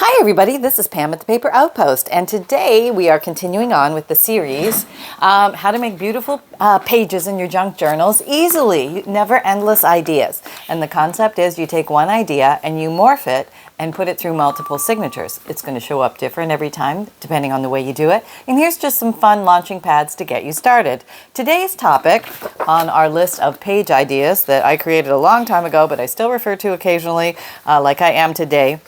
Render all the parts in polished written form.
Hi everybody, this is Pam at the Paper Outpost, and today we are continuing on with the series, how to make beautiful pages in your junk journals easily, never endless ideas. And the concept is you take one idea and you morph it and put it through multiple signatures. It's going to show up different every time depending on the way you do it. And here's just some fun launching pads to get you started. Today's topic on our list of page ideas that I created a long time ago, but I still refer to occasionally like I am today,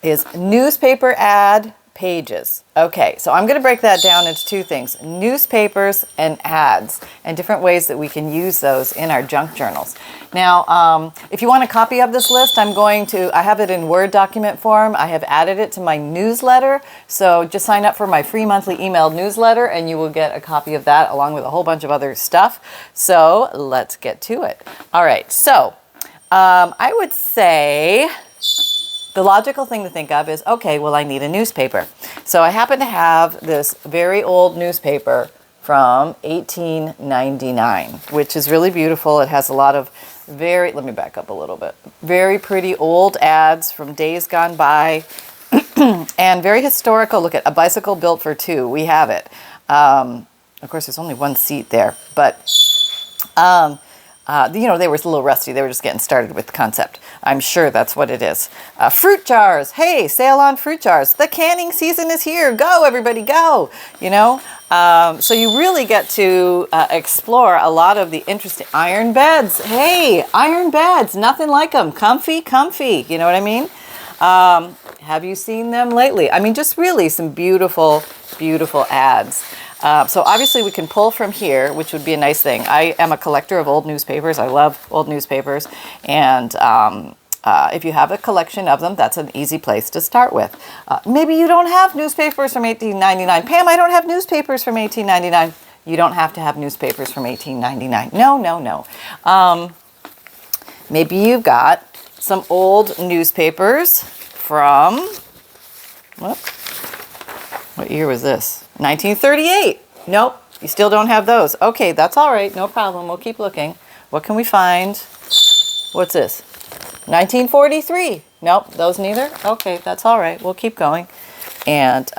is newspaper ad pages. Okay, so I'm going to break that down into two things, newspapers and ads, and different ways that we can use those in our junk journals. Now, if you want a copy of this list, I have it in Word document form. I have added it to my newsletter, so just sign up for my free monthly emailed newsletter and you will get a copy of that along with a whole bunch of other stuff. So let's get to it. All right, so I would say the logical thing to think of is, okay, well, I need a newspaper. So I happen to have this very old newspaper from 1899, which is really beautiful. It has a lot of let me back up a little bit, very pretty old ads from days gone by and very historical. Look at a bicycle built for two. We have it. Of course, there's only one seat there, but you know, they were a little rusty. They were just getting started with the concept. I'm sure that's what it is. Fruit jars. Hey, sale on fruit jars. The canning season is here. Go, everybody, go. You know, so you really get to explore a lot of the interesting iron beds. Hey, iron beds. Nothing like them. Comfy, comfy. You know what I mean? Have you seen them lately? I mean, just really some beautiful, beautiful ads. So obviously we can pull from here, which would be a nice thing. I am a collector of old newspapers. I love old newspapers. And if you have a collection of them, that's an easy place to start with. Maybe you don't have newspapers from 1899. Pam, I don't have newspapers from 1899. You don't have to have newspapers from 1899. No, no, no. Maybe you've got some old newspapers from, what year was this? 1938. Nope, you still don't have those. Okay, that's all right. No problem. We'll keep looking. What can we find? What's this? 1943. Nope, those neither. Okay, that's all right. We'll keep going. And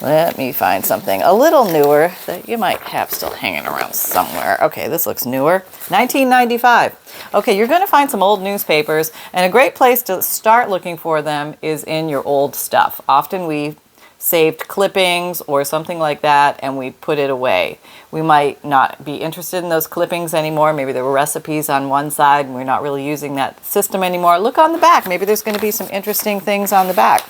let me find something a little newer that you might have still hanging around somewhere. Okay, this looks newer. 1995. Okay, you're going to find some old newspapers, and a great place to start looking for them is in your old stuff. Often we saved clippings or something like that and we put it away. We might not be interested in those clippings anymore. Maybe there were recipes on one side and we're not really using that system anymore. Look on the back. Maybe there's going to be some interesting things on the back.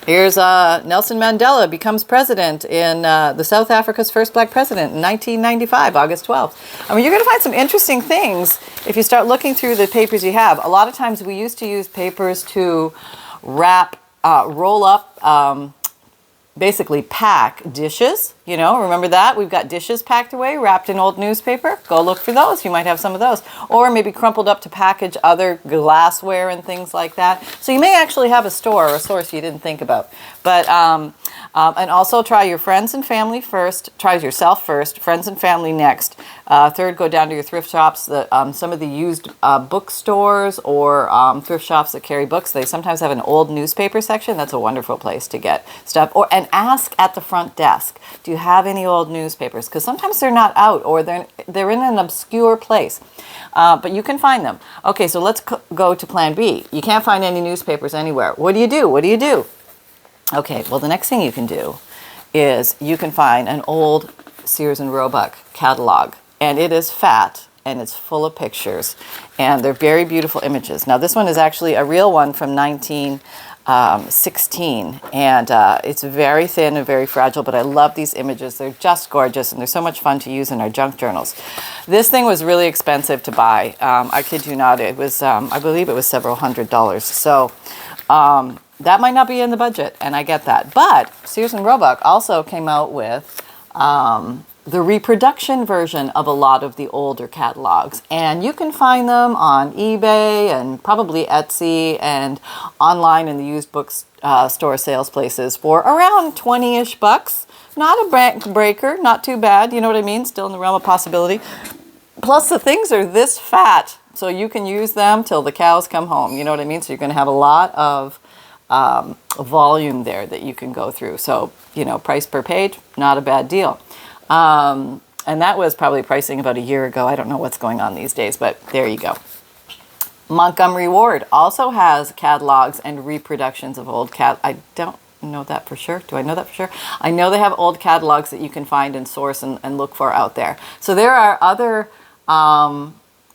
Here's Nelson Mandela becomes president in the South Africa's first black president in 1995, August 12th. I mean, you're going to find some interesting things if you start looking through the papers you have. A lot of times we used to use papers to wrap roll up, basically pack dishes, you know, remember that? We've got dishes packed away, wrapped in old newspaper. Go look for those. You might have some of those. Or maybe crumpled up to package other glassware and things like that. So you may actually have a store or a source you didn't think about. But, and also try your friends and family first. Try yourself first, friends and family next. Third, go down to your thrift shops. Some of the used bookstores or thrift shops that carry books, they sometimes have an old newspaper section. That's a wonderful place to get stuff. And ask at the front desk, do you have any old newspapers? Because sometimes they're not out or they're in an obscure place. But you can find them. Okay, so let's go to plan B. You can't find any newspapers anywhere. What do you do? What do you do? Okay, well, the next thing you can do is you can find an old Sears and Roebuck catalog, and it is fat and it's full of pictures, and they're very beautiful images. Now, this one is actually a real one from 1916, and it's very thin and very fragile, but I love these images. They're just gorgeous, and they're so much fun to use in our junk journals. This thing was really expensive to buy. I kid you not. It was, I believe it was several $100s. So, that might not be in the budget, and I get that. But Sears and Roebuck also came out with the reproduction version of a lot of the older catalogs. And you can find them on eBay and probably Etsy and online in the used books store sales places for around 20-ish bucks. Not a bank breaker, not too bad. You know what I mean? Still in the realm of possibility. Plus, the things are this fat So you can use them till the cows come home. You know what I mean? So you're going to have a lot of volume there that you can go through. So, you know, price per page, not a bad deal. And that was probably pricing about a year ago. I don't know what's going on these days, but there you go. Montgomery Ward also has catalogs and reproductions of old I don't know that for sure. Do I know that for sure? I know they have old catalogs that you can find and source and look for out there. So there are other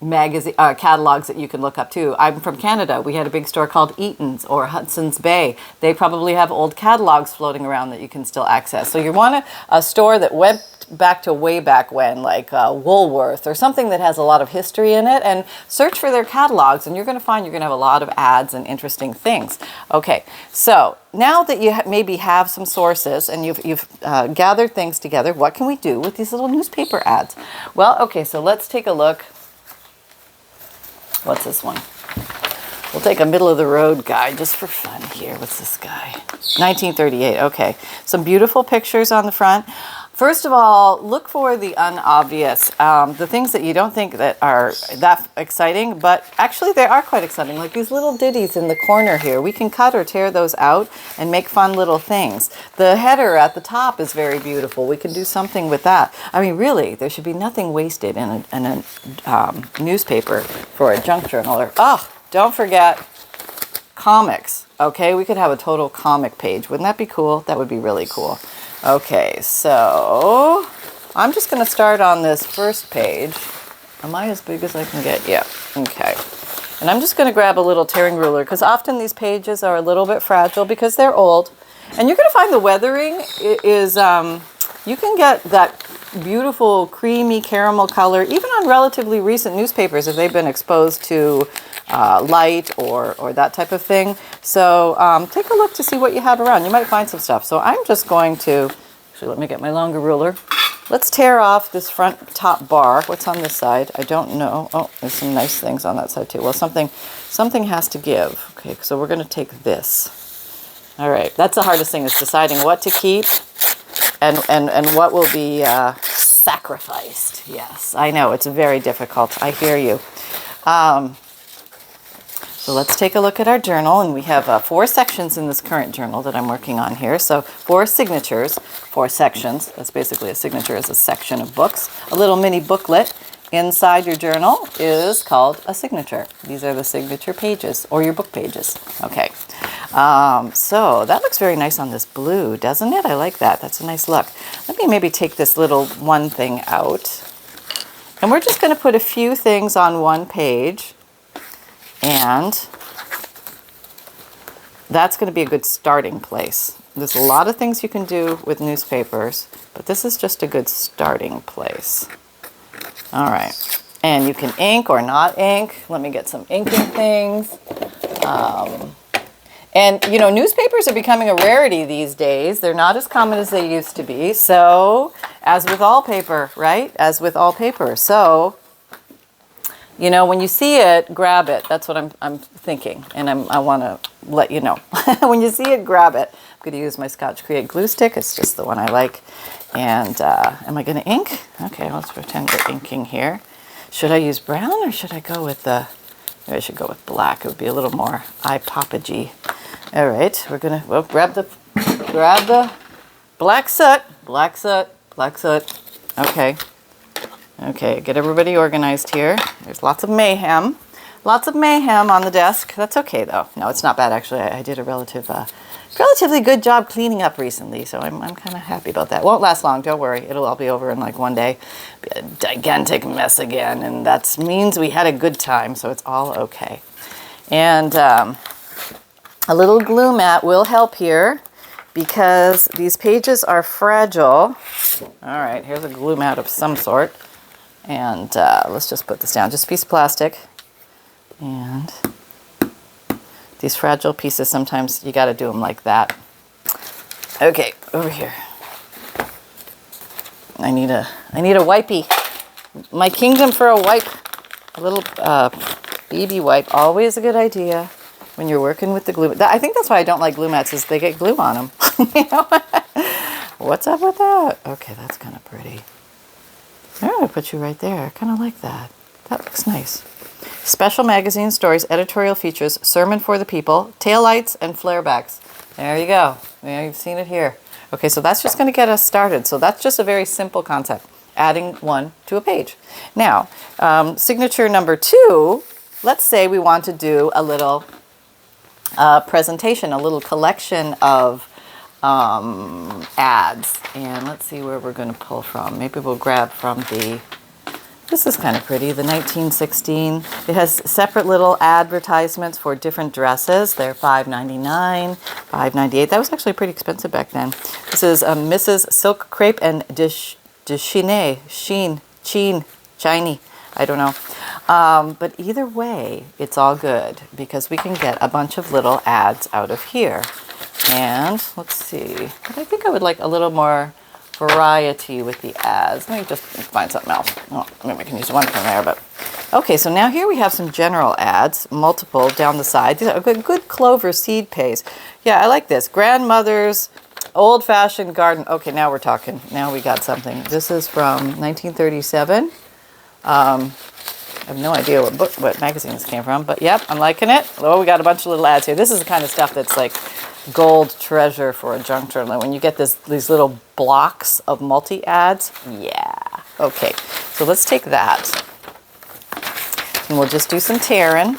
magazine catalogs that you can look up too. I'm from Canada. We had a big store called Eaton's or Hudson's Bay. They probably have old catalogs floating around that you can still access. So you want a store that went back to way back when, like Woolworth or something that has a lot of history in it, and search for their catalogs, and you're going to find you're going to have a lot of ads and interesting things. Okay, so now that you maybe have some sources and you've gathered things together, what can we do with these little newspaper ads? Well, okay, so let's take a look. What's this one? We'll take a middle of the road guy just for fun here. What's this guy? 1938. Okay. Some beautiful pictures on the front. First of all, look for the unobvious, the things that you don't think that are that exciting, but actually they are quite exciting, like these little ditties in the corner here. We can cut or tear those out and make fun little things. The header at the top is very beautiful. We can do something with that. I mean, really, there should be nothing wasted in a newspaper for a junk journal. Or, oh, don't forget comics. Okay, we could have a total comic page. Wouldn't that be cool? That would be really cool. Okay, so I'm just going to start on this first page. Am I as big as I can get? Yeah, okay. And I'm just going to grab a little tearing ruler because often these pages are a little bit fragile because they're old. And you're going to find the weathering is, you can get that beautiful creamy caramel color even on relatively recent newspapers if they've been exposed to light or that type of thing. So take a look to see what you have around. You might find some stuff. So I'm just going to, actually let me get my longer ruler. Let's tear off this front top bar. What's on this side? I don't know. Oh, there's some nice things on that side too. Well, something has to give. Okay, so we're going to take this. All right, that's the hardest thing is deciding what to keep and what will be sacrificed. Yes, I know, it's very difficult. I hear you. So let's take a look at our journal, and we have 4 sections in this current journal that I'm working on here. So 4 signatures, 4 sections. That's basically a signature is a section of books. A little mini booklet inside your journal is called a signature. These are the signature pages or your book pages. Okay, so that looks very nice on this blue, doesn't it? I like that. That's a nice look. Let me maybe take this little one thing out. And we're just going to put a few things on one page. And that's going to be a good starting place. There's a lot of things you can do with newspapers, but this is just a good starting place. All right. And you can ink or not ink. Let me get some inking things. And, you know, newspapers are becoming a rarity these days. They're not as common as they used to be. So, as with all paper, right? As with all paper. So, you know, when you see it, grab it. That's what I'm thinking, and I want to let you know. When you see it, grab it. I'm going to use my Scotch Create glue stick. It's just the one I like. And am I going to ink? Okay, let's pretend we're inking here. Should I use brown or should I go with the... Maybe I should go with black. It would be a little more eye-poppage-y. All right, we're going to grab the black soot. Black soot. Black soot. Okay. Okay, get everybody organized here. There's lots of mayhem. Lots of mayhem on the desk. That's okay, though. No, it's not bad, actually. I did a relatively good job cleaning up recently, so I'm kind of happy about that. Won't last long, don't worry. It'll all be over in like one day. Be a gigantic mess again, and that means we had a good time, so it's all okay. And a little glue mat will help here because these pages are fragile. All right, here's a glue mat of some sort. And let's just put this down, just a piece of plastic. And these fragile pieces, sometimes you got to do them like that. Okay, over here. I need a wipey. My kingdom for a wipe. A little BB wipe, always a good idea when you're working with the glue. I think that's why I don't like glue mats, is they get glue on them. You know? What's up with that? Okay, that's kind of pretty. I'm going to put you right there. I kind of like that. That looks nice. Special magazine stories, editorial features, sermon for the people, taillights, and flarebacks. There you go. Yeah, you've seen it here. Okay, so that's just going to get us started. So that's just a very simple concept, adding one to a page. Now, signature number 2, let's say we want to do a little presentation, a little collection of ads. And let's see where we're going to pull from. Maybe we'll grab from this is kind of pretty, the 1916. It has separate little advertisements for different dresses. They're $5.99, $5.98. That was actually pretty expensive back then. This is Mrs. Silk Crepe and Shiny. I don't know. But either way, it's all good because we can get a bunch of little ads out of here. And let's see, but I think I would like a little more variety with the ads. Let me just find something else. Oh, maybe we can use one from there, but okay, so now here we have some general ads, multiple down the side. These are good clover seed pays. Yeah, I like this. Grandmother's old-fashioned garden. Okay, now we're talking. Now we got something. This is from 1937. I have no idea what magazine this came from, but yep, I'm liking it. Oh, we got a bunch of little ads here. This is the kind of stuff that's like gold treasure for a junk journal. When you get these little blocks of multi-ads, yeah. Okay, so let's take that. And we'll just do some tearing.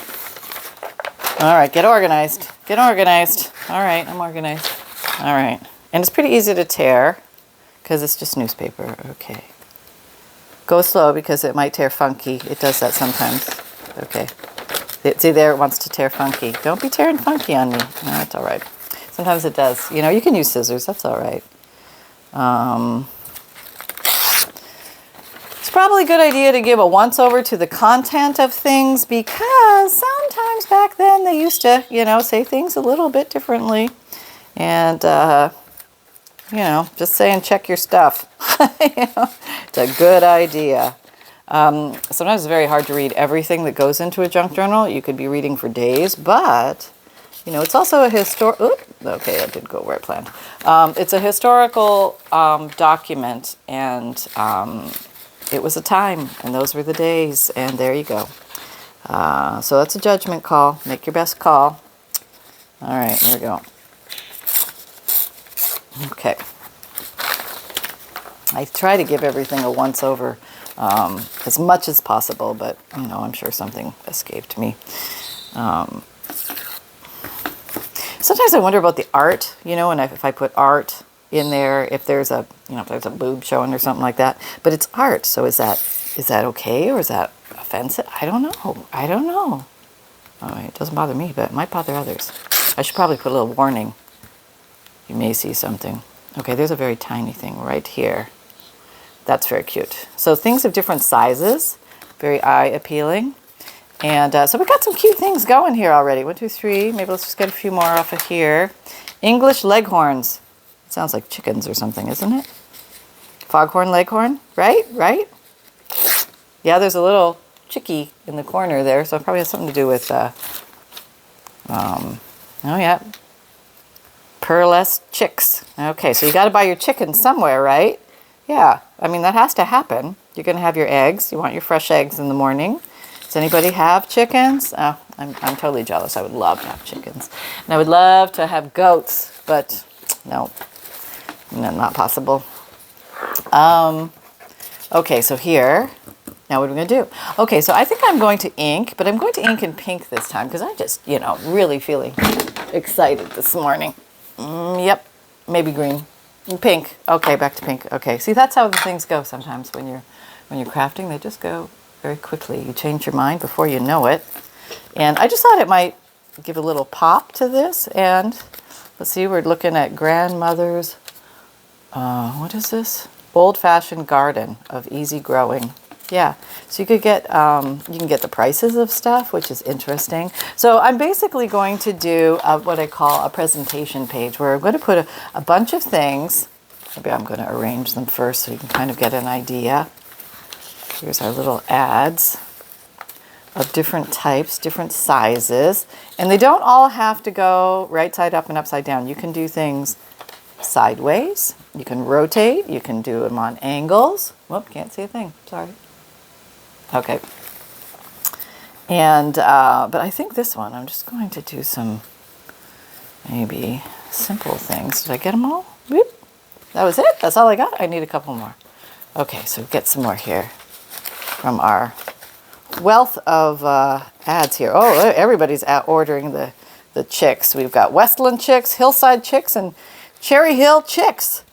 All right, get organized. Get organized. All right, I'm organized. All right. And it's pretty easy to tear because it's just newspaper. Okay. Go slow because it might tear funky. It does that sometimes. Okay. See there, it wants to tear funky. Don't be tearing funky on me. No, that's all right. Sometimes it does. You know, you can use scissors. That's all right. It's probably a good idea to give a once-over to the content of things because sometimes back then they used to, you know, say things a little bit differently. And, you know, just saying check your stuff. You know, it's a good idea. Sometimes it's very hard to read everything that goes into a junk journal. You could be reading for days, but, you know, it's also a okay, I did go where I planned. It's a historical document, and it was a time, and those were the days, and there you go. So that's a judgment call. Make your best call. All right, there we go. Okay. I try to give everything a once-over as much as possible, but, you know, I'm sure something escaped me. Sometimes I wonder about the art, you know, and if I put art in there, if there's a, you know, if there's a boob showing or something like that. But it's art, so is that okay or is that offensive? I don't know. I don't know. Oh, it doesn't bother me, but it might bother others. I should probably put a little warning. You may see something. Okay, there's a very tiny thing right here. That's very cute. So things of different sizes, very eye appealing. And so we got some cute things going here already. 1, 2, 3. Maybe let's just get a few more off of here. English leghorns. It sounds like chickens or something, isn't it? Foghorn leghorn, right? Right? Yeah, there's a little chickie in the corner there, so it probably has something to do with, oh yeah, pearlescent chicks. Okay, so you got to buy your chickens somewhere, right? Yeah, I mean, that has to happen. You're going to have your eggs. You want your fresh eggs in the morning. Does anybody have chickens? Oh, I'm totally jealous. I would love to have chickens. And I would love to have goats, but no, not possible. Okay, so here, now what are we going to do? Okay, so I think I'm going to ink, but I'm going to ink in pink this time because I'm just, you know, really feeling excited this morning. Yep, maybe green. Pink. Okay, back to pink. Okay, see, that's how the things go sometimes when you're crafting. They just go very quickly. You change your mind before you know it. And I just thought it might give a little pop to this. And let's see, we're looking at grandmother's, what is this? Old-fashioned garden of easy growing. Yeah, so you could get, you can get the prices of stuff, which is interesting. So I'm basically going to do what I call a presentation page where I'm going to put a bunch of things. Maybe I'm going to arrange them first so you can kind of get an idea. Here's our little ads of different types, different sizes. And they don't all have to go right side up and upside down. You can do things sideways. You can rotate. You can do them on angles. Whoop, can't see a thing. Sorry. Okay. And, but I think this one, I'm just going to do some maybe simple things. Did I get them all? Whoop. That was it? That's all I got? I need a couple more. Okay, so get some more here from our wealth of ads here. Oh, everybody's ordering the chicks. We've got Westland chicks, Hillside chicks, and Cherry Hill chicks.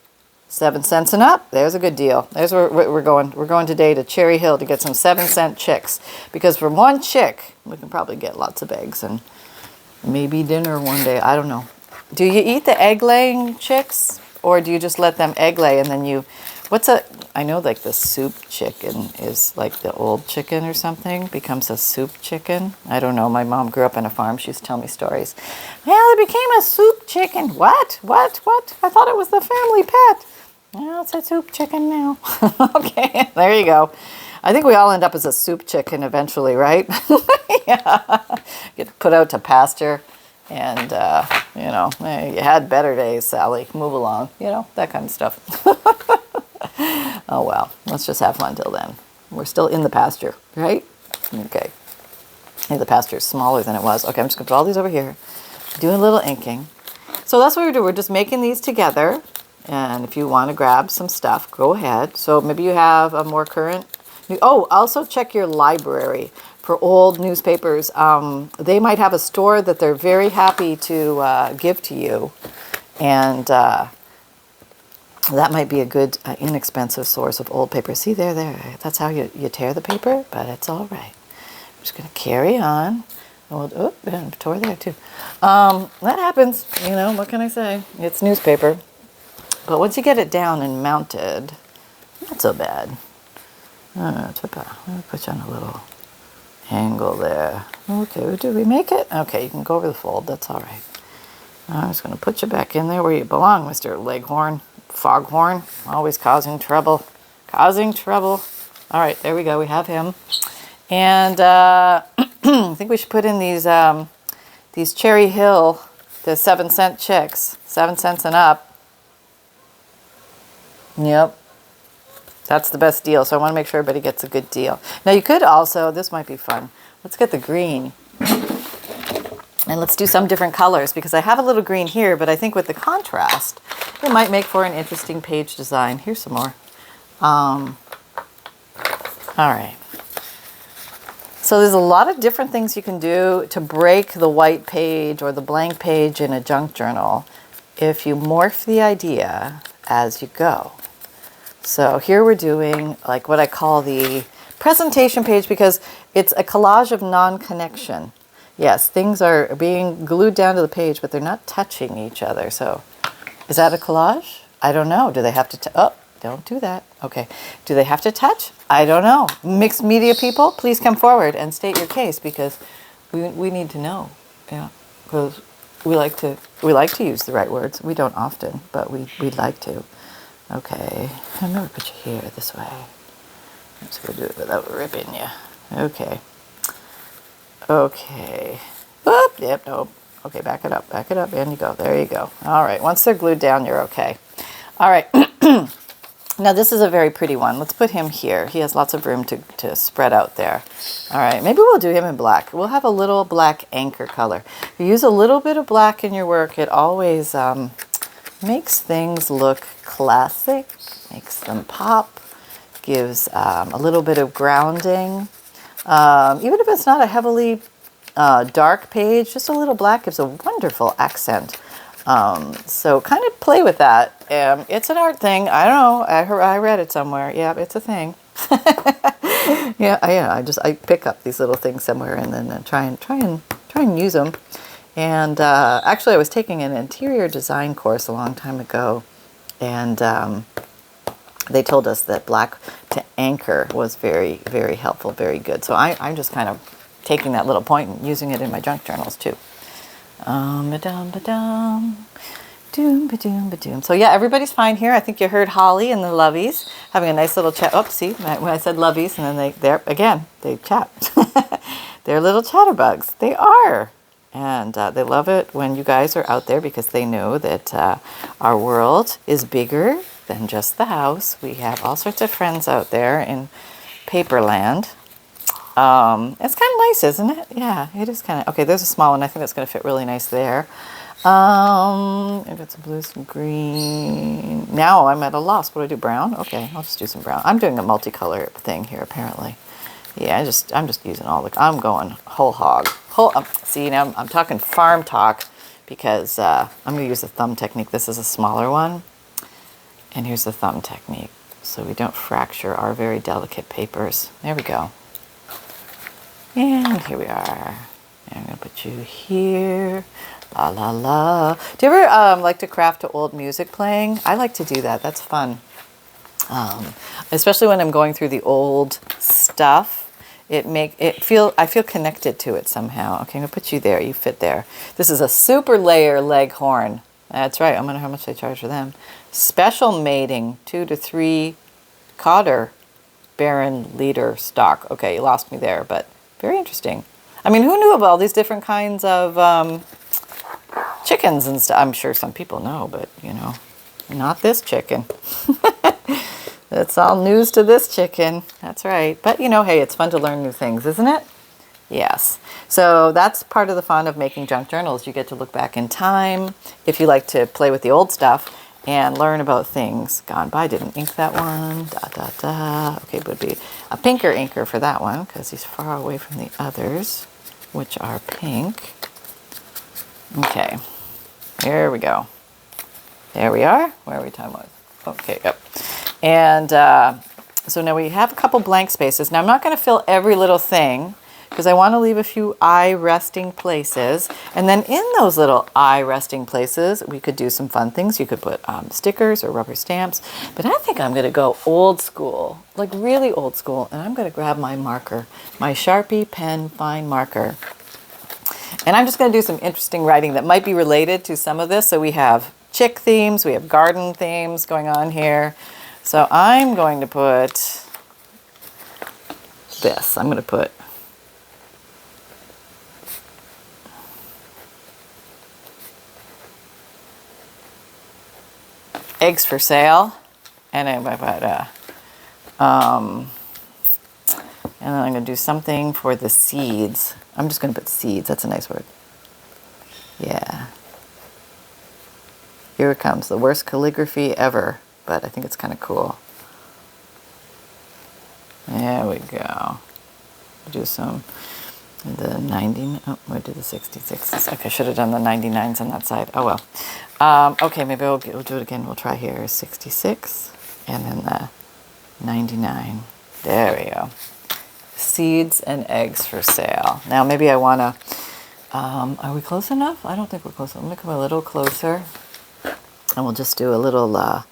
7 cents and up. There's a good deal. There's where we're going. We're going today to Cherry Hill to get some 7-cent chicks. Because for one chick, we can probably get lots of eggs and maybe dinner one day. I don't know. Do you eat the egg-laying chicks? Or do you just let them egg lay and then you... I know like the soup chicken is like the old chicken or something. Becomes a soup chicken. I don't know. My mom grew up on a farm. She used to tell me stories. Well, it became a soup chicken. What? I thought it was the family pet. Well, it's a soup chicken now. Okay, there you go. I think we all end up as a soup chicken eventually, right? Yeah. Get put out to pasture. And, you know, hey, you had better days, Sally. Move along. You know, that kind of stuff. Oh, well. Let's just have fun till then. We're still in the pasture, right? Okay. Hey, the pasture is smaller than it was. Okay, I'm just going to put all these over here. Doing a little inking. So that's what we're doing. We're just making these together. And if you want to grab some stuff, go ahead. So maybe you have a more current... Oh, also check your library for old newspapers. They might have a store that they're very happy to give to you. And that might be a good, inexpensive source of old paper. See, there. That's how you tear the paper, but it's all right. I'm just going to carry on. Oh, and tore there too. That happens, you know, what can I say? It's newspaper. But once you get it down and mounted, not so bad. Let me put you on a little angle there. Okay, did we make it? Okay, you can go over the fold. That's all right. I'm just going to put you back in there where you belong, Mr. Leghorn, Foghorn. Always causing trouble. Causing trouble. All right, there we go. We have him. And I think we should put in these Cherry Hill, the 7-cent chicks, 7 cents and up. Yep. That's the best deal. So I want to make sure everybody gets a good deal. Now you could also, this might be fun. Let's get the green. And let's do some different colors because I have a little green here, but I think with the contrast, it might make for an interesting page design. Here's some more. All right. So there's a lot of different things you can do to break the white page or the blank page in a junk journal if you morph the idea as you go. So here we're doing like what I call the presentation page because it's a collage of non-connection. Yes, things are being glued down to the page, but they're not touching each other. So is that a collage? I don't know. Do they have to... Oh, don't do that. Okay. Do they have to touch? I don't know. Mixed media people, please come forward and state your case because we need to know. Yeah, because we like to use the right words. We don't often, but we'd like to. Okay, I'm going to put you here this way. Let's go do it without ripping you. Okay. Okay. Oop, yep, nope. Okay, back it up, and you go. There you go. All right, once they're glued down, you're okay. All right. Now, this is a very pretty one. Let's put him here. He has lots of room to spread out there. All right, maybe we'll do him in black. We'll have a little black anchor color. If you use a little bit of black in your work, it always makes things look classic, makes them pop, gives a little bit of grounding. Even if it's not a heavily dark page, just a little black gives a wonderful accent. So kind of play with that. It's an art thing. I don't know. I read it somewhere. Yeah, it's a thing. Yeah. I pick up these little things somewhere and then try and use them. And actually, I was taking an interior design course a long time ago, and they told us that black to anchor was very, very helpful, very good. So I'm just kind of taking that little point and using it in my junk journals too. So yeah, everybody's fine here. I think you heard Holly and the Lovies having a nice little chat. Oh, see, when I said Lovies, and then they chat. They're little chatterbugs. They are. And they love it when you guys are out there because they know that our world is bigger than just the house. We have all sorts of friends out there in Paperland. It's kind of nice, isn't it? Yeah, it is kind of. Okay, there's a small one. I think that's going to fit really nice there. I've got some blue, some green. Now I'm at a loss. What do I do? Brown? Okay, I'll just do some brown. I'm doing a multicolor thing here, apparently. Yeah, I'm just using all the. I'm going whole hog. See, now I'm talking farm talk because I'm going to use the thumb technique. This is a smaller one, and here's the thumb technique, so we don't fracture our very delicate papers. There we go. And here we are. And I'm going to put you here. La la la. Do you ever like to craft to old music playing? I like to do that. That's fun. Especially when I'm going through the old stuff. I feel connected to it somehow. Okay, I'm going to put you there. You fit there. This is a super layer leghorn. That's right. I wonder how much they charge for them. Special mating, 2 to 3 cotter Baron leader stock. Okay, you lost me there, but very interesting. I mean, who knew of all these different kinds of chickens and stuff? I'm sure some people know, but, you know, not this chicken. That's all news to this chicken. That's right. But, you know, hey, it's fun to learn new things, isn't it? Yes. So that's part of the fun of making junk journals. You get to look back in time if you like to play with the old stuff and learn about things gone by. Didn't ink that one. Da, da, da. Okay, would be a pinker inker for that one because he's far away from the others, which are pink. Okay, here we go. There we are. Where are we time-wise? Okay, yep. And so now we have a couple blank spaces. Now I'm not going to fill every little thing because I want to leave a few eye resting places. And then in those little eye resting places, we could do some fun things. You could put stickers or rubber stamps. But I think I'm going to go old school, like really old school. And I'm going to grab my marker, my Sharpie pen fine marker. And I'm just going to do some interesting writing that might be related to some of this. So we have chick themes, we have garden themes going on here. So I'm going to put this. I'm going to put eggs for sale, and I'm going to put and then I'm going to do something for the seeds. I'm just going to put seeds. That's a nice word. Yeah. Here it comes. The worst calligraphy ever. But I think it's kind of cool. There we go. Do some the 90. Oh, we did the 66s. Okay, should have done the 99s on that side. Oh well. Okay, maybe we'll do it again. We'll try here 66 and then the 99. There we go. Seeds and eggs for sale. Now maybe I want to. Are we close enough? I don't think we're close enough. Let me come a little closer, and we'll just do a little.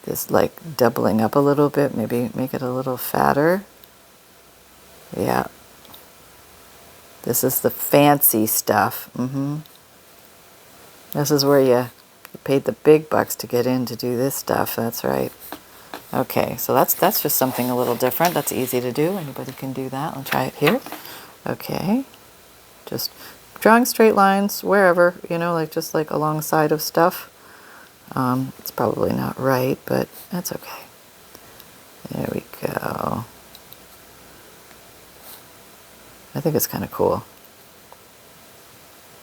This like doubling up a little bit, maybe make it a little fatter. Yeah. This is the fancy stuff. This is where you paid the big bucks to get in to do this stuff. That's right. Okay, so that's just something a little different. That's easy to do. Anybody can do that. I'll try it here. Okay. Just drawing straight lines wherever, you know, like just like alongside of stuff. It's probably not right, but that's okay. There we go. I think it's kind of cool.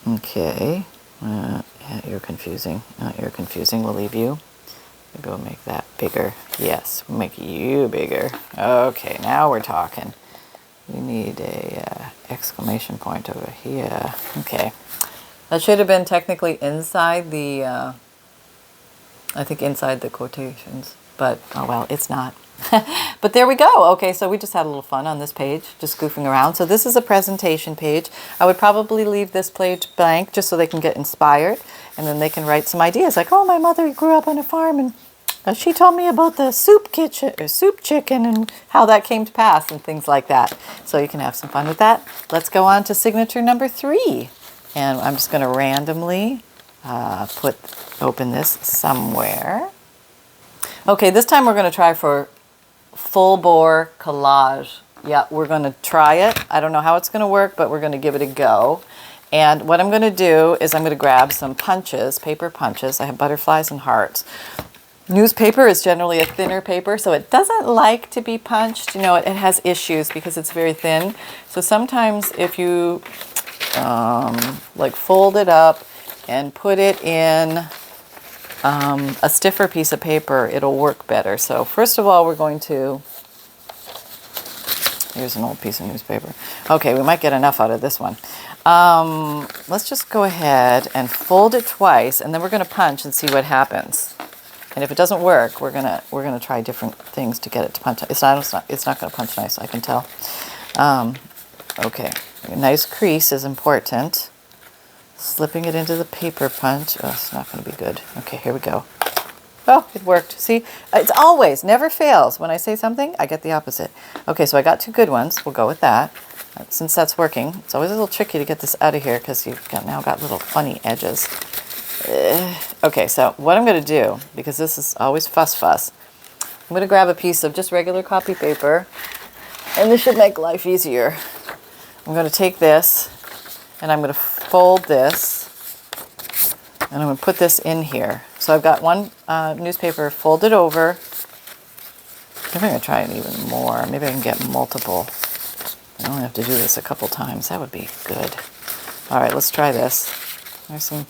Okay. Yeah, you're confusing. You're confusing. We'll leave you. Maybe we'll make that bigger. Yes, we'll make you bigger. Okay, now we're talking. You need a exclamation point over here. Okay. That should have been technically inside the... I think inside the quotations, but oh well, it's not. But there we go. Okay, so we just had a little fun on this page, just goofing around. So this is a presentation page. I would probably leave this page blank just so they can get inspired, and then they can write some ideas like, oh, my mother grew up on a farm, and she told me about the soup chicken, and how that came to pass, and things like that. So you can have some fun with that. Let's go on to signature number 3, and I'm just going to randomly open this somewhere. Okay, this time we're going to try for full bore collage. Yeah, we're going to try it. I don't know how it's going to work, but we're going to give it a go. And what I'm going to do is I'm going to grab some punches, paper punches. I have butterflies and hearts. Newspaper is generally a thinner paper, so it doesn't like to be punched. You know, it has issues because it's very thin. So sometimes if you like fold it up and put it in a stiffer piece of paper, it'll work better. So first of all, we're going to, here's an old piece of newspaper. Okay, we might get enough out of this one. Let's just go ahead and fold it twice, and then we're going to punch and see what happens. And if it doesn't work, we're gonna try different things to get it to punch. It's not gonna punch nice, I can tell. Okay, a nice crease is important. Slipping it into the paper punch. Oh, it's not gonna be good. Okay, here we go. Oh, it worked. See, it's always, never fails. When I say something, I get the opposite. Okay, so I got 2 good ones. We'll go with that. Since that's working, it's always a little tricky to get this out of here because you've now got little funny edges. Okay, so what I'm going to do, because this is always fuss, I'm going to grab a piece of just regular copy paper, and this should make life easier. I'm going to take this, and I'm going to fold this, and I'm going to put this in here. So I've got one newspaper folded over. Maybe I'm going to try it even more. Maybe I can get multiple. I only have to do this a couple times. That would be good. All right, let's try this. There's some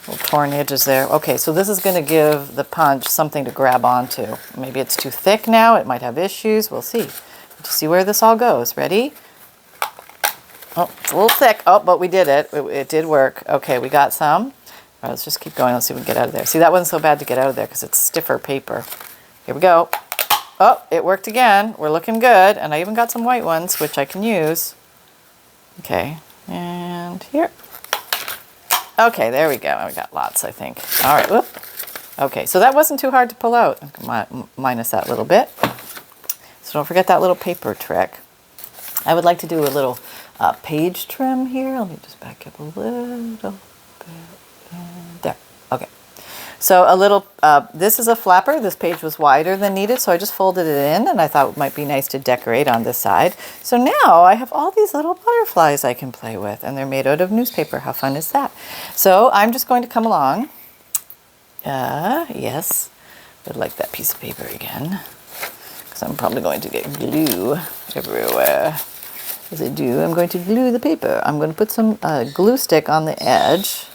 little torn edges there. Okay, so this is going to give the punch something to grab onto. Maybe it's too thick now. It might have issues. We'll see. To see where this all goes. Ready? Oh, it's a little thick. Oh, but we did it. It did work. Okay, we got some. All right, let's just keep going. Let's see if we can get out of there. See, that wasn't so bad to get out of there because it's stiffer paper. Here we go. Oh, it worked again. We're looking good. And I even got some white ones, which I can use. Okay, and here. Okay, there we go. We got lots, I think. All right, whoop. Okay, so that wasn't too hard to pull out, minus that little bit. So don't forget that little paper trick. I would like to do a little page trim here. Let me just back up a little bit. There, okay. So a little, this is a flapper. This page was wider than needed, so I just folded it in, and I thought it might be nice to decorate on this side. So now I have all these little butterflies I can play with, and they're made out of newspaper. How fun is that? So I'm just going to come along. Yes, I'd like that piece of paper again, because I'm probably going to get glue everywhere. As I do, I'm going to glue the paper. I'm going to put some glue stick on the edge.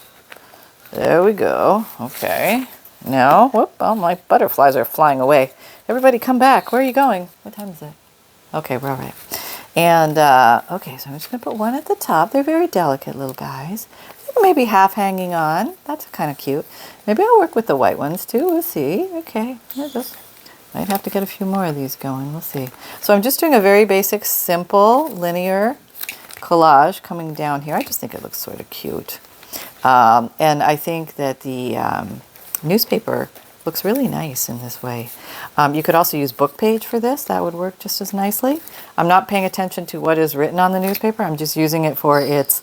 There we go. Okay. Now, whoop, oh, my butterflies are flying away. Everybody come back. Where are you going? What time is it? Okay, we're all right. And, okay, so I'm just going to put one at the top. They're very delicate little guys. Maybe half hanging on. That's kind of cute. Maybe I'll work with the white ones too. We'll see. Okay. Might have to get a few more of these going. We'll see. So I'm just doing a very basic, simple, linear collage coming down here. I just think it looks sort of cute. And I think that the newspaper looks really nice in this way. You could also use book page for this. That would work just as nicely. I'm not paying attention to what is written on the newspaper. I'm just using it for its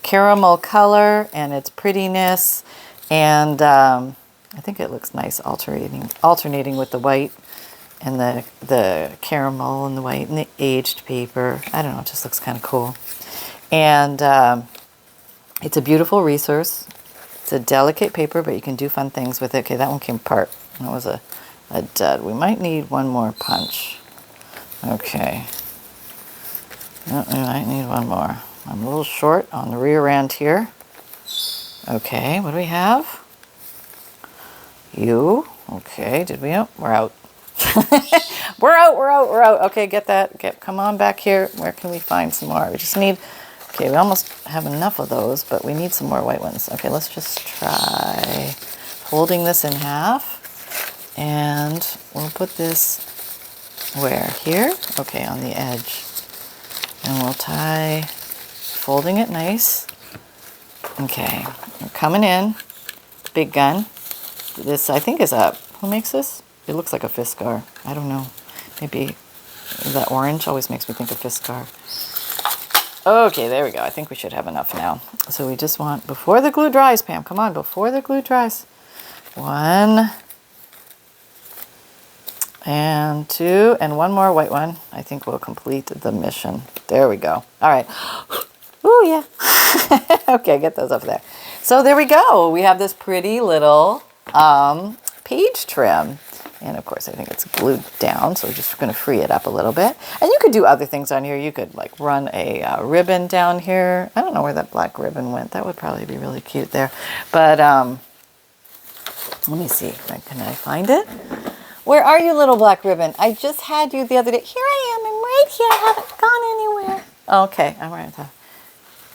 caramel color and its prettiness. And I think it looks nice alternating with the white and the caramel and the white and the aged paper. I don't know, it just looks kind of cool. And it's a beautiful resource. It's a delicate paper, but you can do fun things with it. Okay, that one came apart. That was a dud. We might need one more punch. Okay. No, we might need one more. I'm a little short on the rear end here. Okay, what do we have? You. Okay, did we? Oh, we're out. We're out. Okay, get that. Come on back here. Where can we find some more? We just need... Okay, we almost have enough of those, but we need some more white ones. Okay, let's just try folding this in half. And we'll put this where? Here? Okay, on the edge. And we'll tie, folding it nice. Okay, we're coming in. Big gun. This, I think, is a, who makes this? It looks like a Fiskar. I don't know. Maybe that orange always makes me think of Fiskar. Okay, there we go. I think we should have enough now. So we just want, before the glue dries, Pam, come on, before the glue dries. 1 and 2 and one more white one. I think we'll complete the mission. There we go. All right. Ooh, yeah. Okay, get those up there. So there we go. We have this pretty little page trim. And of course, I think it's glued down, so we're just going to free it up a little bit. And you could do other things on here. You could like run a ribbon down here. I don't know where that black ribbon went. That would probably be really cute there. But let me see. Can I find it? Where are you, little black ribbon? I just had you the other day. Here I am. I'm right here. I haven't gone anywhere. Okay, I'm right there.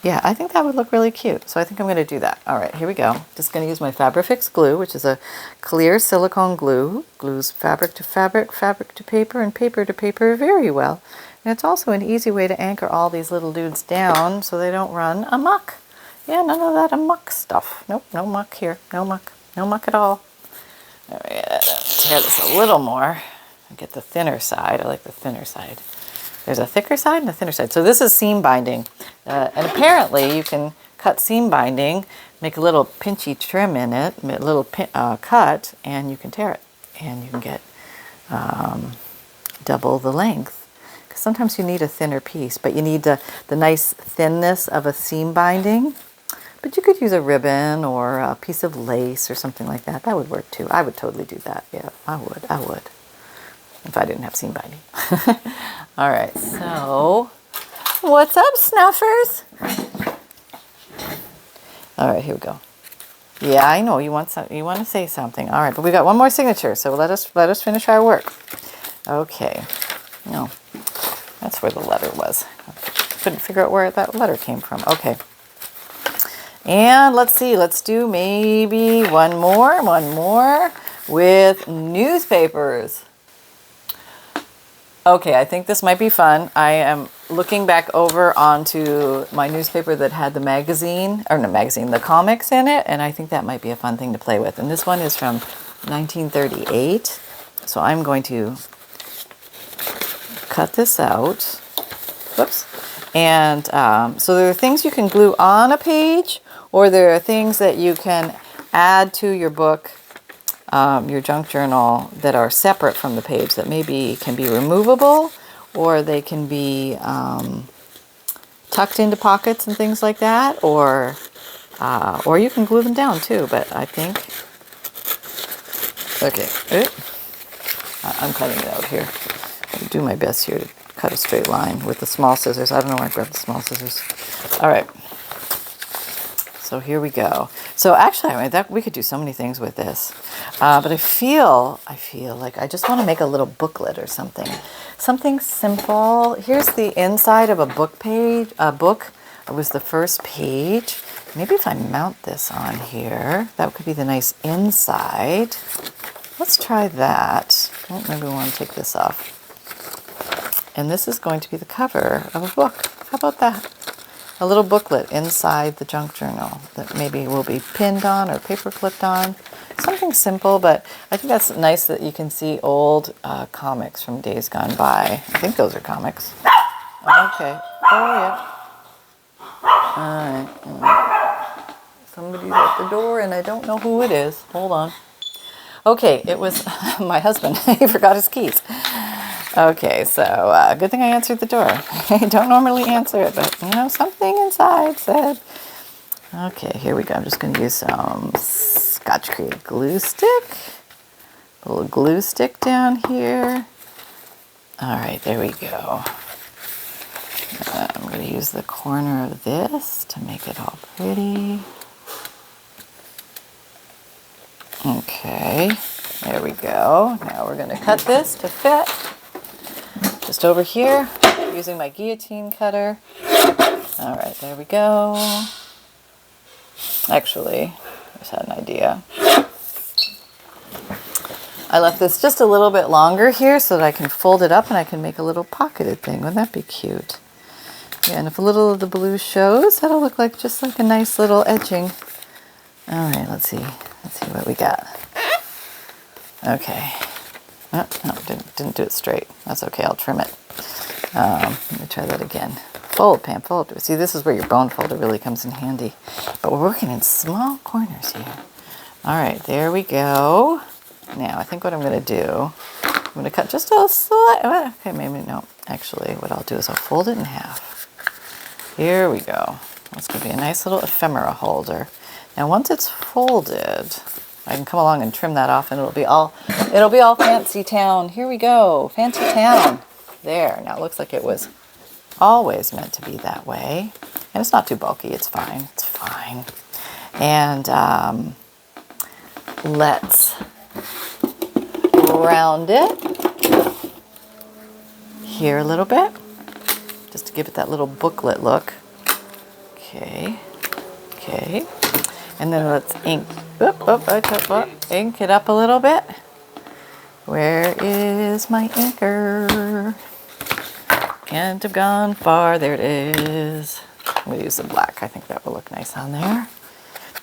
Yeah, I think that would look really cute. So I think I'm going to do that. All right, here we go. Just going to use my Fabrifix glue, which is a clear silicone glue. Glues fabric to fabric, fabric to paper, and paper to paper very well. And it's also an easy way to anchor all these little dudes down so they don't run amok. Yeah, none of that amok stuff. Nope, no muck here. No muck. No muck at all. All right, tear this a little more. Get the thinner side. I like the thinner side. There's a thicker side and a thinner side. So this is seam binding. And apparently you can cut seam binding, make a little pinchy trim in it, a little cut, and you can tear it. And you can get double the length. Because sometimes you need a thinner piece, but you need the nice thinness of a seam binding. But you could use a ribbon or a piece of lace or something like that. That would work too. I would totally do that. Yeah, I would. If I didn't have seam binding. All right, so what's up, snuffers? All right, here we go. Yeah, I know you want to say something. All right, but we got one more signature, so let us finish our work. Okay. No, that's where the letter was. Couldn't figure out where that letter came from. Okay. And let's see. Let's do maybe one more with newspapers. Okay, I think this might be fun. I am looking back over onto my newspaper that had the the comics in it, and I think that might be a fun thing to play with. And this one is from 1938, so I'm going to cut this out. Whoops. And so there are things you can glue on a page, or there are things that you can add to your book, your junk journal, that are separate from the page, that maybe can be removable, or they can be tucked into pockets and things like that, or you can glue them down too. But I think, okay, I'm cutting it out here. I'll do my best here to cut a straight line with the small scissors. I don't know where I grabbed the small scissors. All right. So here we go. So actually, we could do so many things with this. But I feel like I just want to make a little booklet or something. Something simple. Here's the inside of a book page. It was the first page. Maybe if I mount this on here, that could be the nice inside. Let's try that. Oh, maybe we want to take this off. And this is going to be the cover of a book. How about that? A little booklet inside the junk journal that maybe will be pinned on or paper clipped on. Something simple, but I think that's nice that you can see old comics from days gone by. I think those are comics. Okay. Oh, yeah. All right. Somebody's at the door, and I don't know who it is. Hold on. Okay, it was my husband. He forgot his keys. Okay, so good thing I answered the door. I don't normally answer it, but something inside said. Okay, here we go. I'm just going to use some Scotch Create glue stick. A little glue stick down here. All right, there we go. I'm going to use the corner of this to make it all pretty. Okay, there we go. Now we're going to cut this to fit. Just over here, using my guillotine cutter. All right, there we go. Actually, I just had an idea. I left this just a little bit longer here so that I can fold it up and I can make a little pocketed thing. Wouldn't that be cute? Yeah, and if a little of the blue shows, that'll look like just like a nice little edging. All right, let's see. Let's see what we got. Okay. Oh, no, didn't do it straight. That's okay, I'll trim it. Let me try that again. Fold, Pam, fold. See, this is where your bone folder really comes in handy. But we're working in small corners here. All right, there we go. Now, I think what I'm going to do, I'm going to cut just a slight, okay, maybe no. Actually, what I'll do is I'll fold it in half. Here we go. That's going to be a nice little ephemera holder. Now, once it's folded, I can come along and trim that off and it'll be all fancy town. Here we go, fancy town. There, now it looks like it was always meant to be that way. And it's not too bulky, it's fine, it's fine. And let's round it here a little bit, just to give it that little booklet look. Okay, okay. And then let's ink it up a little bit. Where is my inker? Can't have gone far. There it is. I'm going to use some black. I think that will look nice on there.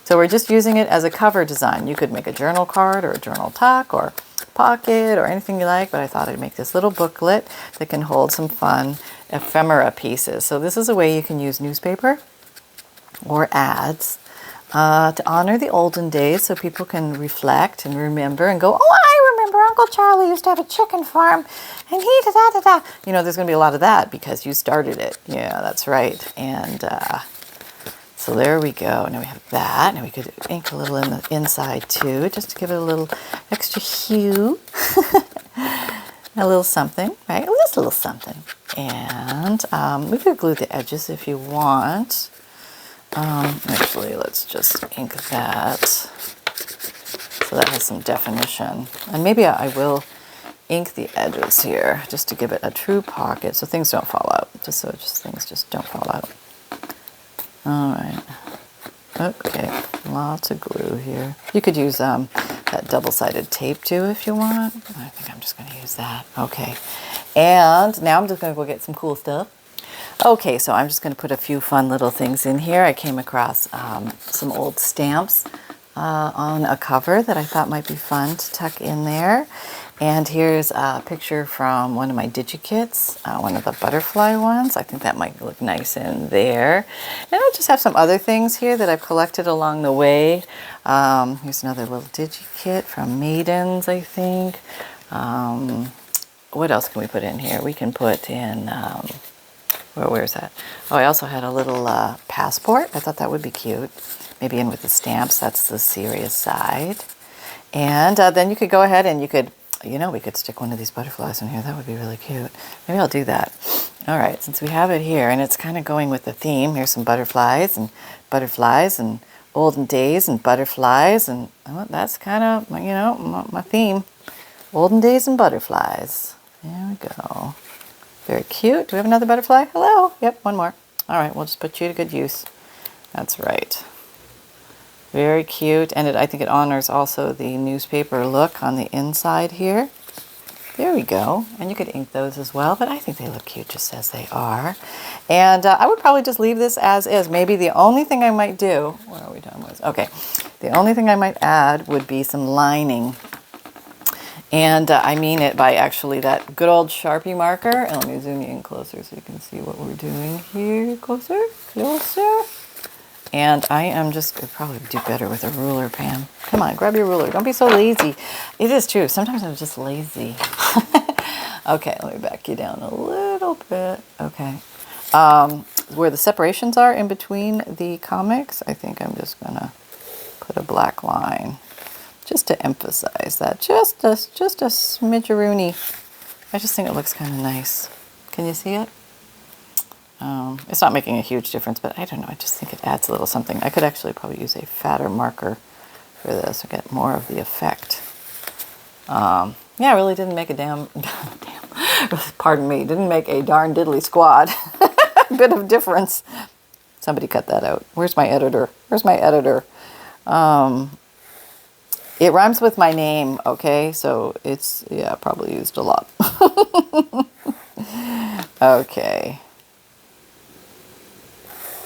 So we're just using it as a cover design. You could make a journal card or a journal tuck or pocket or anything you like, but I thought I'd make this little booklet that can hold some fun ephemera pieces. So this is a way you can use newspaper or ads to honor the olden days, so people can reflect and remember and go, oh, I remember Uncle Charlie used to have a chicken farm and he da-da-da-da. You know, there's going to be a lot of that because you started it. Yeah, that's right. And so there we go. Now we have that. Now we could ink a little in the inside too, just to give it a little extra hue. A little something, right? Just a little something. And we could glue the edges if you want. Actually, let's just ink that so that has some definition. And maybe I will ink the edges here just to give it a true pocket so things don't fall out. Just so things just don't fall out. All right. Okay, lots of glue here. You could use that double-sided tape too if you want. I think I'm just going to use that. Okay. And now I'm just going to go get some cool stuff. Okay, so I'm just going to put a few fun little things in here. I came across some old stamps on a cover that I thought might be fun to tuck in there. And here's a picture from one of my Digikits, one of the butterfly ones. I think that might look nice in there. And I just have some other things here that I've collected along the way. Here's another little Digikit from Maidens, I think. What else can we put in here? We can put in... where's that? Oh, I also had a little passport. I thought that would be cute. Maybe in with the stamps. That's the serious side. And then you could go ahead and you could, you know, we could stick one of these butterflies in here. That would be really cute. Maybe I'll do that. All right, since we have it here and it's kind of going with the theme, here's some butterflies and olden days and butterflies. And that's kind of, you know, my theme. Olden days and butterflies. There we go. Very cute. Do we have another butterfly? Hello. Yep, one more. All right, we'll just put you to good use. That's right. Very cute. And I think it honors also the newspaper look on the inside here. There we go. And you could ink those as well, but I think they look cute just as they are. And I would probably just leave this as is. Maybe the only thing I might do, what are we done with? Okay. The only thing I might add would be some lining. And I mean it by actually that good old Sharpie marker. And let me zoom you in closer so you can see what we're doing here. Closer, closer. And I am just going to probably do better with a ruler, Pam. Come on, grab your ruler. Don't be so lazy. It is true. Sometimes I'm just lazy. Okay, let me back you down a little bit. Okay. Where the separations are in between the comics, I think I'm just going to put a black line. Just to emphasize that, just a smidgeroony. I just think it looks kind of nice. Can you see it? It's not making a huge difference, but I don't know. I just think it adds a little something. I could actually probably use a fatter marker for this to get more of the effect. Yeah, I really didn't make a pardon me, didn't make a darn diddly squad. Bit of difference. Somebody cut that out. Where's my editor? Where's my editor? It rhymes with my name, okay? So it's, yeah, probably used a lot. Okay.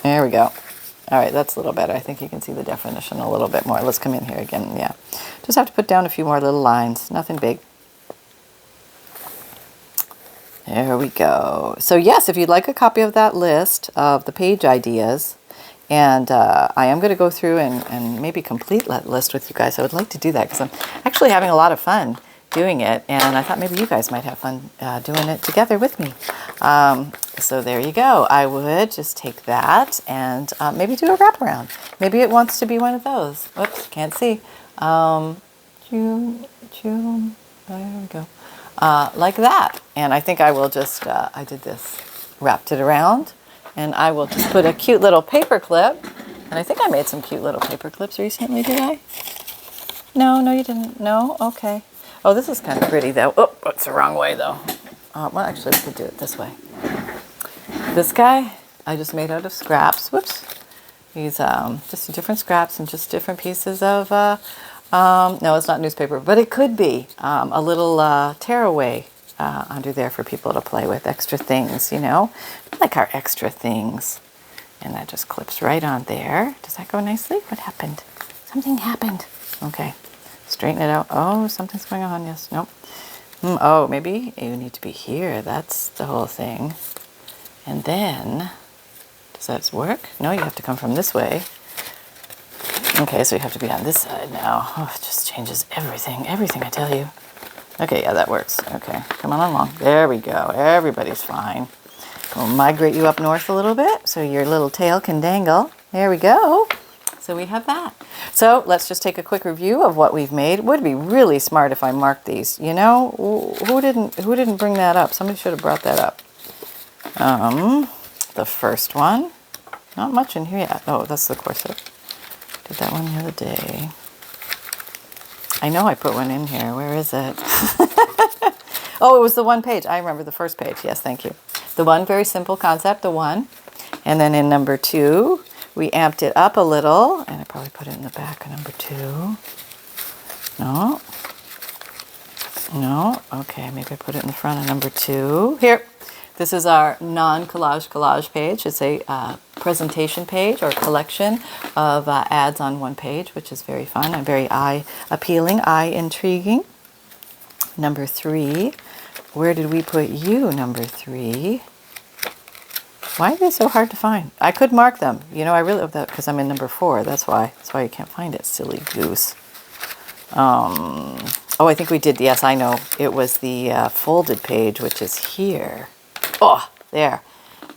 There we go. All right, that's a little better. I think you can see the definition a little bit more. Let's come in here again, yeah. Just have to put down a few more little lines. Nothing big. There we go. So yes, if you'd like a copy of that list of the page ideas, and I am going to go through and maybe complete that list with you guys. I would like to do that because I'm actually having a lot of fun doing it, and I thought maybe you guys might have fun doing it together with me. So there you go. I would just take that and maybe do a wraparound. Maybe it wants to be one of those. Whoops, can't see. There we go. Like that. And I think I will just, I did this, wrapped it around, and I will just put a cute little paper clip. And I think I made some cute little paper clips recently, did I? No, you didn't. No? Okay. Oh, this is kind of pretty, though. Oh, it's the wrong way, though. Well, actually, we could do it this way. This guy, I just made out of scraps. Whoops. These just different scraps and just different pieces of, no, it's not newspaper, but it could be a little tearaway under there for people to play with. Extra things, you know? I like our extra things. And that just clips right on there. Does that go nicely? What happened? Something happened. Okay. Straighten it out. Oh, something's going on. Yes. Nope. Oh, maybe you need to be here. That's the whole thing. And then, does that work? No, you have to come from this way. Okay, so you have to be on this side now. Oh, it just changes everything. Everything, I tell you. Okay, yeah, that works. Okay, come on along. There we go. Everybody's fine. We'll migrate you up north a little bit so your little tail can dangle. There we go. So we have that. So let's just take a quick review of what we've made. It would be really smart if I marked these. You know, who didn't bring that up? Somebody should have brought that up. The first one. Not much in here yet. Oh, that's the corset. Did that one the other day. I know I put one in here. Where is it? Oh, it was the one page. I remember the first page. Yes, thank you. The one, very simple concept, the one. And then in number 2, we amped it up a little. And I probably put it in the back of number 2. No. No. Okay, maybe I put it in the front of number 2. Here. This is our non-collage page. It's a presentation page or collection of ads on one page, which is very fun and very eye-appealing, eye-intriguing. Number 3. Where did we put you, number 3? Why are they so hard to find? I could mark them. You know, I really love that because I'm in number 4. That's why. That's why you can't find it, silly goose. Oh, I think we did. Yes, I know. It was the folded page, which is here. Oh, there.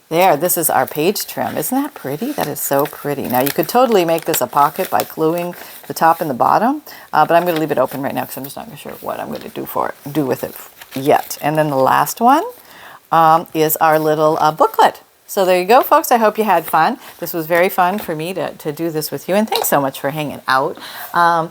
There, this is our page trim. Isn't that pretty? That is so pretty. Now, you could totally make this a pocket by gluing the top and the bottom, but I'm going to leave it open right now because I'm just not sure what I'm going to do with it yet. And then the last one is our little booklet. So there you go, folks. I hope you had fun. This was very fun for me to do this with you. And thanks so much for hanging out.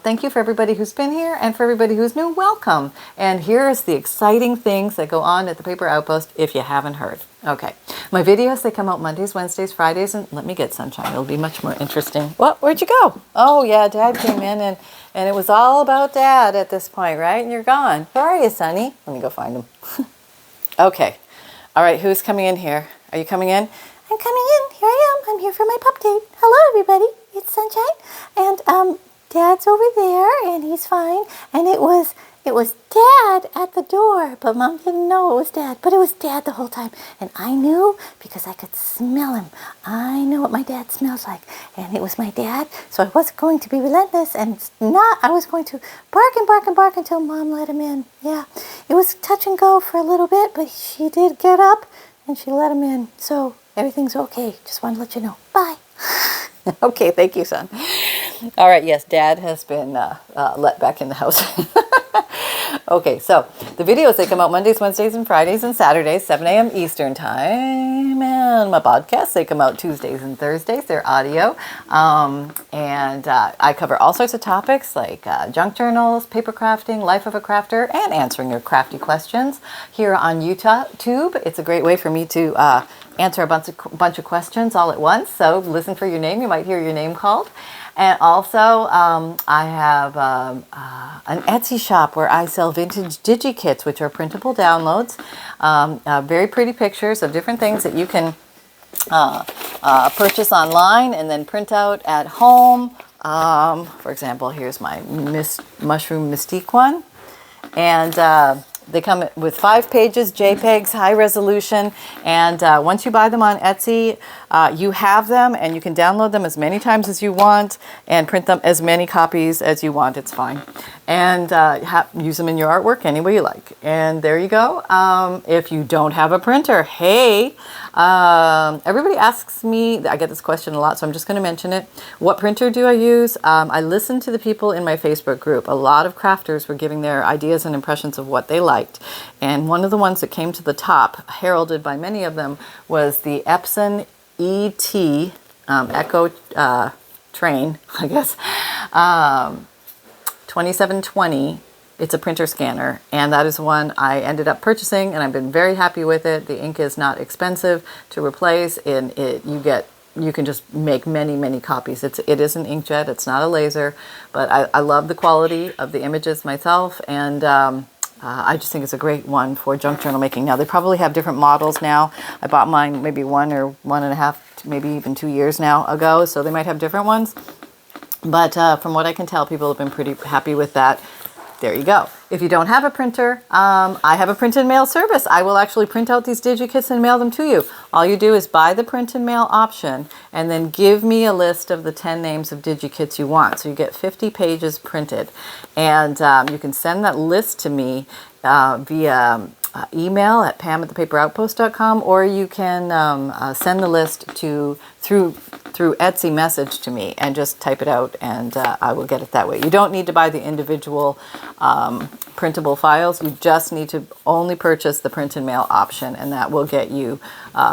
Thank you for everybody who's been here and for everybody who's new. Welcome. And here's the exciting things that go on at the Paper Outpost if you haven't heard. Okay. My videos, they come out Mondays, Wednesdays, Fridays, and let me get sunshine. It'll be much more interesting. What? Where'd you go? Oh, yeah, Dad came in and it was all about Dad at this point, right? And you're gone. Where are you, Sonny? Let me go find him. Okay. All right, who's coming in here? Are you coming in? I'm coming in. Here I am. I'm here for my pup date. Hello, everybody. It's Sunshine. And Dad's over there, and he's fine. And it was Dad at the door, but Mom didn't know it was Dad. But it was Dad the whole time. And I knew because I could smell him. I know what my dad smells like. And it was my dad, so I wasn't going to be relentless. And I was going to bark and bark and bark until Mom let him in. Yeah, it was touch and go for a little bit, but she did get up. And she let him in. So everything's okay. Just wanted to let you know. Bye. Okay, thank you, son. All right, yes, Dad has been let back in the house. Okay, so the videos, they come out Mondays, Wednesdays, and Fridays, and Saturdays, 7 a.m. Eastern Time. And my podcasts, they come out Tuesdays and Thursdays. They're audio. And I cover all sorts of topics like junk journals, paper crafting, life of a crafter, and answering your crafty questions here on YouTube. It's a great way for me to answer a bunch of questions all at once. So listen for your name. You might hear your name called. And also, I have an Etsy shop where I sell vintage Digikits, which are printable downloads. Very pretty pictures of different things that you can purchase online and then print out at home. For example, here's my Mushroom Mystique one. And they come with 5 pages, JPEGs, high resolution, and once you buy them on Etsy, you have them, and you can download them as many times as you want and print them as many copies as you want. It's fine. and use them in your artwork any way you like. And there you go. If you don't have a printer, hey, everybody asks me, I get this question a lot, so I'm just going to mention it. What printer do I use? I listened to the people in my Facebook group. A lot of crafters were giving their ideas and impressions of what they liked. And one of the ones that came to the top, heralded by many of them, was the Epson ET Echo Train, I guess, 2720. It's a printer scanner, and that is one I ended up purchasing, and I've been very happy with it. The ink is not expensive to replace, and you can just make many copies. It is an inkjet, it's not a laser, but I love the quality of the images myself, and I just think it's a great one for junk journal making. Now, they probably have different models now. I bought mine maybe 1 or 1.5, maybe even 2 years now ago, so they might have different ones. But from what I can tell, people have been pretty happy with that. There you go. If you don't have a printer, I have a print and mail service. I will actually print out these Digikits and mail them to you. All you do is buy the print and mail option and then give me a list of the 10 names of Digikits you want. So you get 50 pages printed. And you can send that list to me via email at pam@thepaperoutpost.com, or you can send the list through Etsy message to me and just type it out, and I will get it that way. You don't need to buy the individual printable files. You just need to only purchase the print and mail option, and that will get you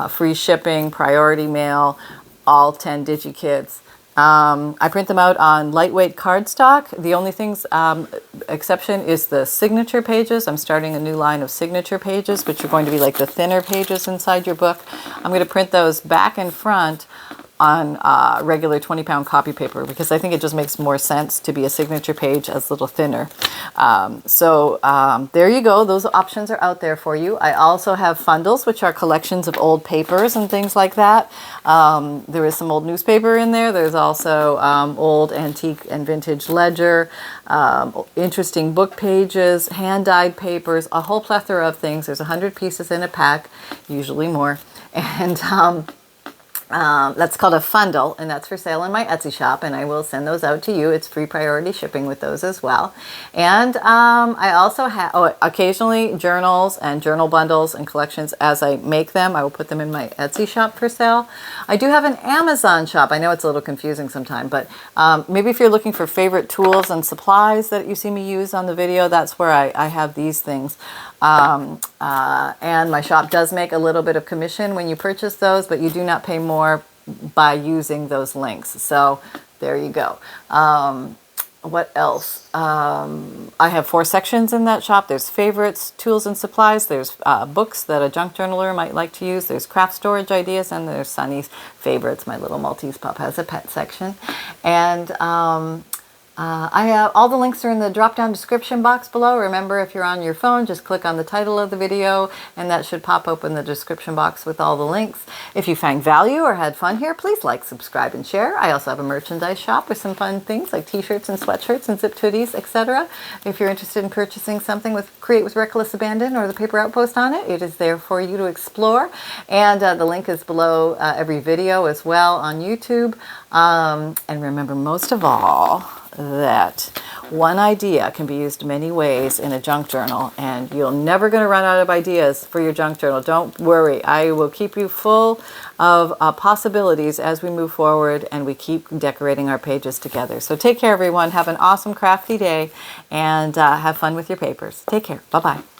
free shipping, priority mail, all 10 Digikits. I print them out on lightweight cardstock. The only exception is the signature pages. I'm starting a new line of signature pages, which are going to be like the thinner pages inside your book. I'm going to print those back and front on regular 20-pound copy paper, because I think it just makes more sense to be a signature page as a little thinner. There you go. Those options are out there for you. I also have FUNDLEs, which are collections of old papers and things like that. There is some old newspaper in there. There's also old antique and vintage ledger, interesting book pages, hand-dyed papers, a whole plethora of things. There's 100 pieces in a pack, usually more. And that's called a FUNDLE, and that's for sale in my Etsy shop, and I will send those out to you. It's free priority shipping with those as well. And I also have occasionally journals and journal bundles and collections. As I make them, I will put them in my Etsy shop for sale. I do have an Amazon shop. I know it's a little confusing sometimes, but maybe if you're looking for favorite tools and supplies that you see me use on the video, that's where I have these things. And my shop does make a little bit of commission when you purchase those, but you do not pay more by using those links. So there you go. What else? I have 4 sections in that shop. There's favorites, tools and supplies. There's books that a junk journaler might like to use. There's craft storage ideas, and there's Sunny's favorites. My little Maltese pup has a pet section. And I have all the links are in the drop-down description box below. Remember, if you're on your phone, just click on the title of the video, and that should pop open the description box with all the links. If you found value or had fun here, please like, subscribe, and share. I also have a merchandise shop with some fun things like t-shirts and sweatshirts and zipped hoodies, etc. If you're interested in purchasing something with Create with Reckless Abandon or the Paper Outpost on it, it is there for you to explore. And the link is below every video as well on YouTube. And remember, most of all, that one idea can be used many ways in a junk journal, and you're never going to run out of ideas for your junk journal. Don't worry. I will keep you full of possibilities as we move forward and we keep decorating our pages together. So take care, everyone. Have an awesome crafty day, and have fun with your papers. Take care. Bye-bye.